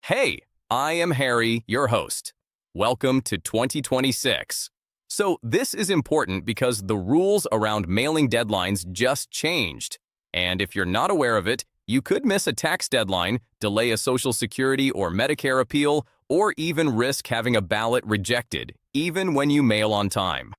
Hey, I am Harry, your host. Welcome to 2026. So this is important because the rules around mailing deadlines just changed. And if you're not aware of it, you could miss a tax deadline, delay a Social Security or Medicare appeal, or even risk having a ballot rejected, even when you mail on time.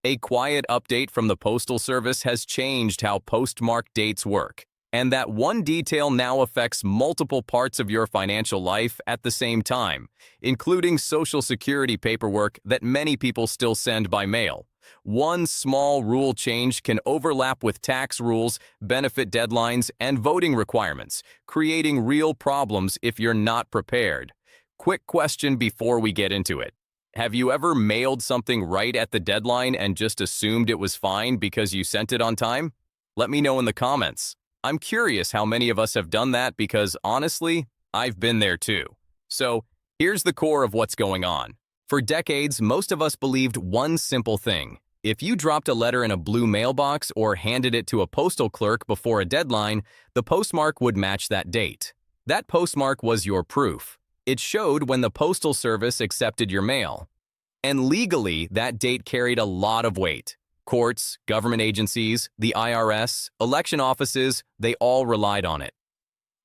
A quiet update from the Postal Service has changed how postmark dates work, and that one detail now affects multiple parts of your financial life at the same time, including Social Security paperwork that many people still send by mail. One small rule change can overlap with tax rules, benefit deadlines, and voting requirements, creating real problems if you're not prepared. Quick question before we get into it. Have you ever mailed something right at the deadline and just assumed it was fine because you sent it on time? Let me know in the comments. I'm curious how many of us have done that because, honestly, I've been there too. So, here's the core of what's going on. For decades, most of us believed one simple thing. If you dropped a letter in a blue mailbox or handed it to a postal clerk before a deadline, the postmark would match that date. That postmark was your proof. It showed when the Postal Service accepted your mail. And legally, that date carried a lot of weight. Courts, government agencies, the IRS, election offices, they all relied on it.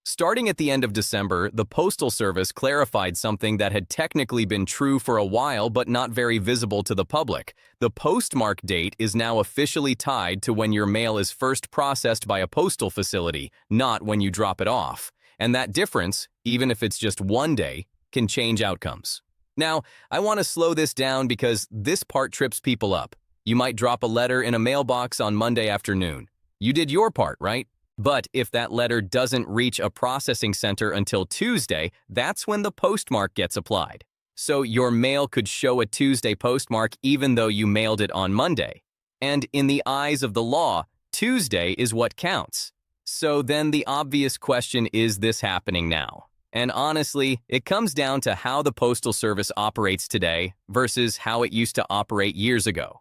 Starting at the end of December, the Postal Service clarified something that had technically been true for a while but not very visible to the public. The postmark date is now officially tied to when your mail is first processed by a postal facility, not when you drop it off. And that difference, even if it's just one day, can change outcomes. Now, I want to slow this down because this part trips people up. You might drop a letter in a mailbox on Monday afternoon. You did your part, right? But if that letter doesn't reach a processing center until Tuesday, that's when the postmark gets applied. So your mail could show a Tuesday postmark even though you mailed it on Monday. And in the eyes of the law, Tuesday is what counts. So then the obvious question, is this happening now? And honestly, it comes down to how the Postal Service operates today versus how it used to operate years ago.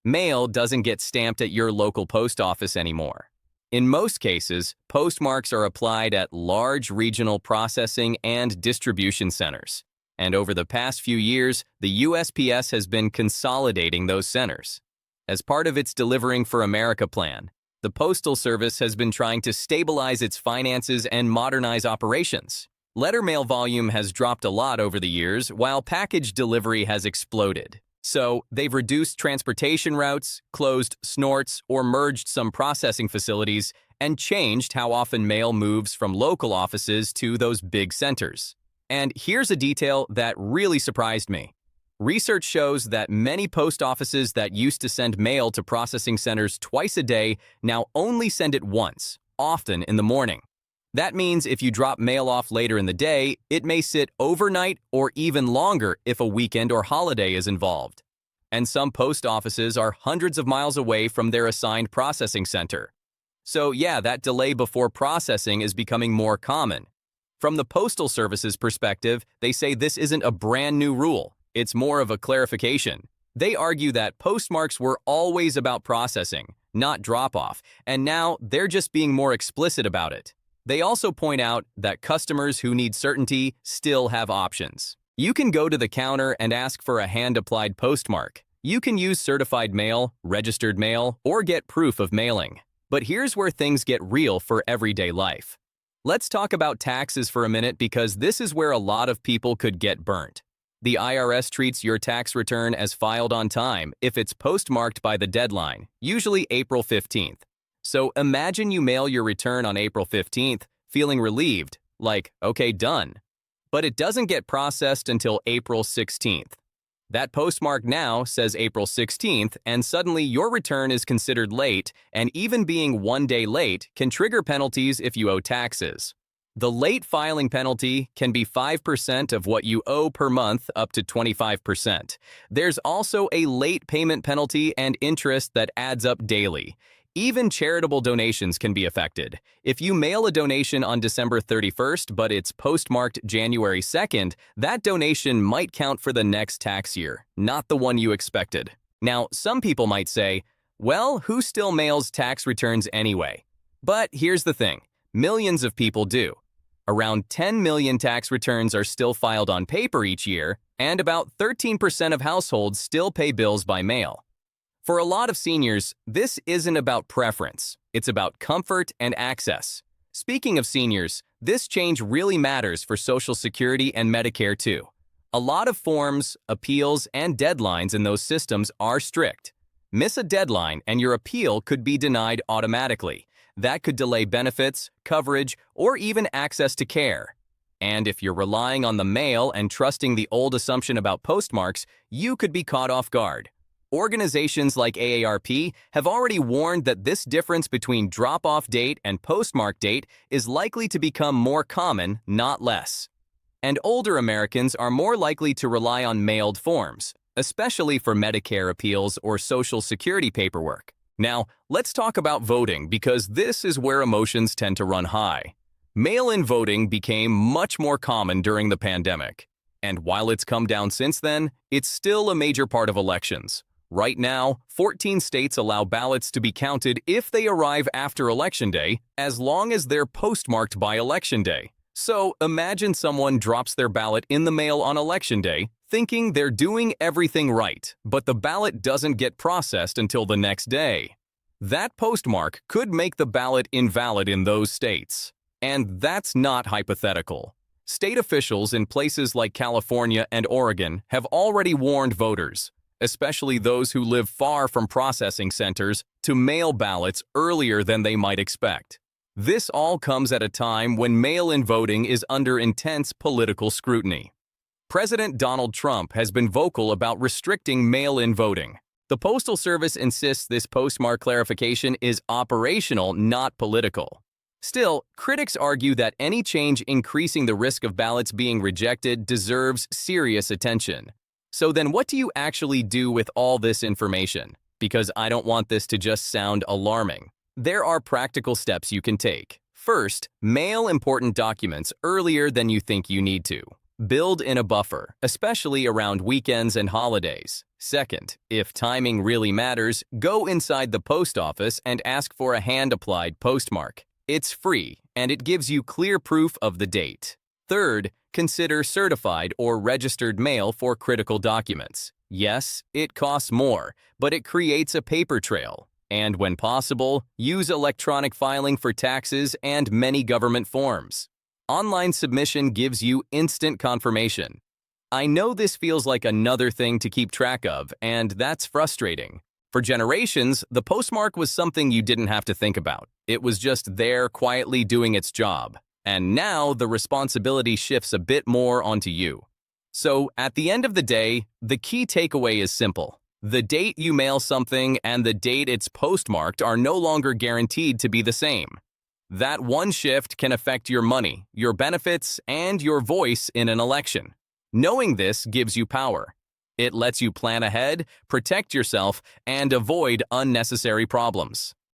Mail doesn't get stamped at your local post office anymore. In most cases, postmarks are applied at large regional processing and distribution centers. And over the past few years, the USPS has been consolidating those centers. As part of its Delivering for America plan, the Postal Service has been trying to stabilize its finances and modernize operations. Letter mail volume has dropped a lot over the years, while package delivery has exploded. So, they've reduced transportation routes, closed snorts, or merged some processing facilities, and changed how often mail moves from local offices to those big centers. And here's a detail that really surprised me. Research shows that many post offices that used to send mail to processing centers twice a day now only send it once, often in the morning. That means if you drop mail off later in the day, it may sit overnight or even longer if a weekend or holiday is involved. And some post offices are hundreds of miles away from their assigned processing center. So yeah, that delay before processing is becoming more common. From the Postal Service's perspective, they say this isn't a brand new rule. It's more of a clarification. They argue that postmarks were always about processing, not drop-off, and now they're just being more explicit about it. They also point out that customers who need certainty still have options. You can go to the counter and ask for a hand-applied postmark. You can use certified mail, registered mail, or get proof of mailing. But here's where things get real for everyday life. Let's talk about taxes for a minute because this is where a lot of people could get burnt. The IRS treats your tax return as filed on time if it's postmarked by the deadline, usually April 15th. So imagine you mail your return on April 15th, feeling relieved, like, okay, done. But it doesn't get processed until April 16th. That postmark now says April 16th, and suddenly your return is considered late, and even being one day late can trigger penalties if you owe taxes. The late filing penalty can be 5% of what you owe per month up to 25%. There's also a late payment penalty and interest that adds up daily. Even charitable donations can be affected. If you mail a donation on December 31st, but it's postmarked January 2nd, that donation might count for the next tax year, not the one you expected. Now, some people might say, well, who still mails tax returns anyway? But here's the thing, millions of people do. Around 10 million tax returns are still filed on paper each year, and about 13% of households still pay bills by mail. For a lot of seniors, this isn't about preference. It's about comfort and access. Speaking of seniors, this change really matters for Social Security and Medicare too. A lot of forms, appeals, and deadlines in those systems are strict. Miss a deadline and your appeal could be denied automatically. That could delay benefits, coverage, or even access to care. And if you're relying on the mail and trusting the old assumption about postmarks, you could be caught off guard. Organizations like AARP have already warned that this difference between drop-off date and postmark date is likely to become more common, not less. And older Americans are more likely to rely on mailed forms, especially for Medicare appeals or Social Security paperwork. Now, let's talk about voting because this is where emotions tend to run high. Mail-in voting became much more common during the pandemic. And while it's come down since then, it's still a major part of elections. Right now, 14 states allow ballots to be counted if they arrive after Election Day, as long as they're postmarked by Election Day. So imagine someone drops their ballot in the mail on Election Day, thinking they're doing everything right, but the ballot doesn't get processed until the next day. That postmark could make the ballot invalid in those states. And that's not hypothetical. State officials in places like California and Oregon have already warned voters, especially those who live far from processing centers, to mail ballots earlier than they might expect. This all comes at a time when mail-in voting is under intense political scrutiny. President Donald Trump has been vocal about restricting mail-in voting. The Postal Service insists this postmark clarification is operational, not political. Still, critics argue that any change increasing the risk of ballots being rejected deserves serious attention. So then what do you actually do with all this information? Because I don't want this to just sound alarming. There are practical steps you can take. First, mail important documents earlier than you think you need to. Build in a buffer, especially around weekends and holidays. Second, if timing really matters, go inside the post office and ask for a hand-applied postmark. It's free, and it gives you clear proof of the date. Third, consider certified or registered mail for critical documents. Yes, it costs more, but it creates a paper trail. And when possible, use electronic filing for taxes and many government forms. Online submission gives you instant confirmation. I know this feels like another thing to keep track of, and that's frustrating. For generations, the postmark was something you didn't have to think about. It was just there quietly doing its job. And now the responsibility shifts a bit more onto you. So at the end of the day, the key takeaway is simple. The date you mail something and the date it's postmarked are no longer guaranteed to be the same. That one shift can affect your money, your benefits, and your voice in an election. Knowing this gives you power. It lets you plan ahead, protect yourself, and avoid unnecessary problems.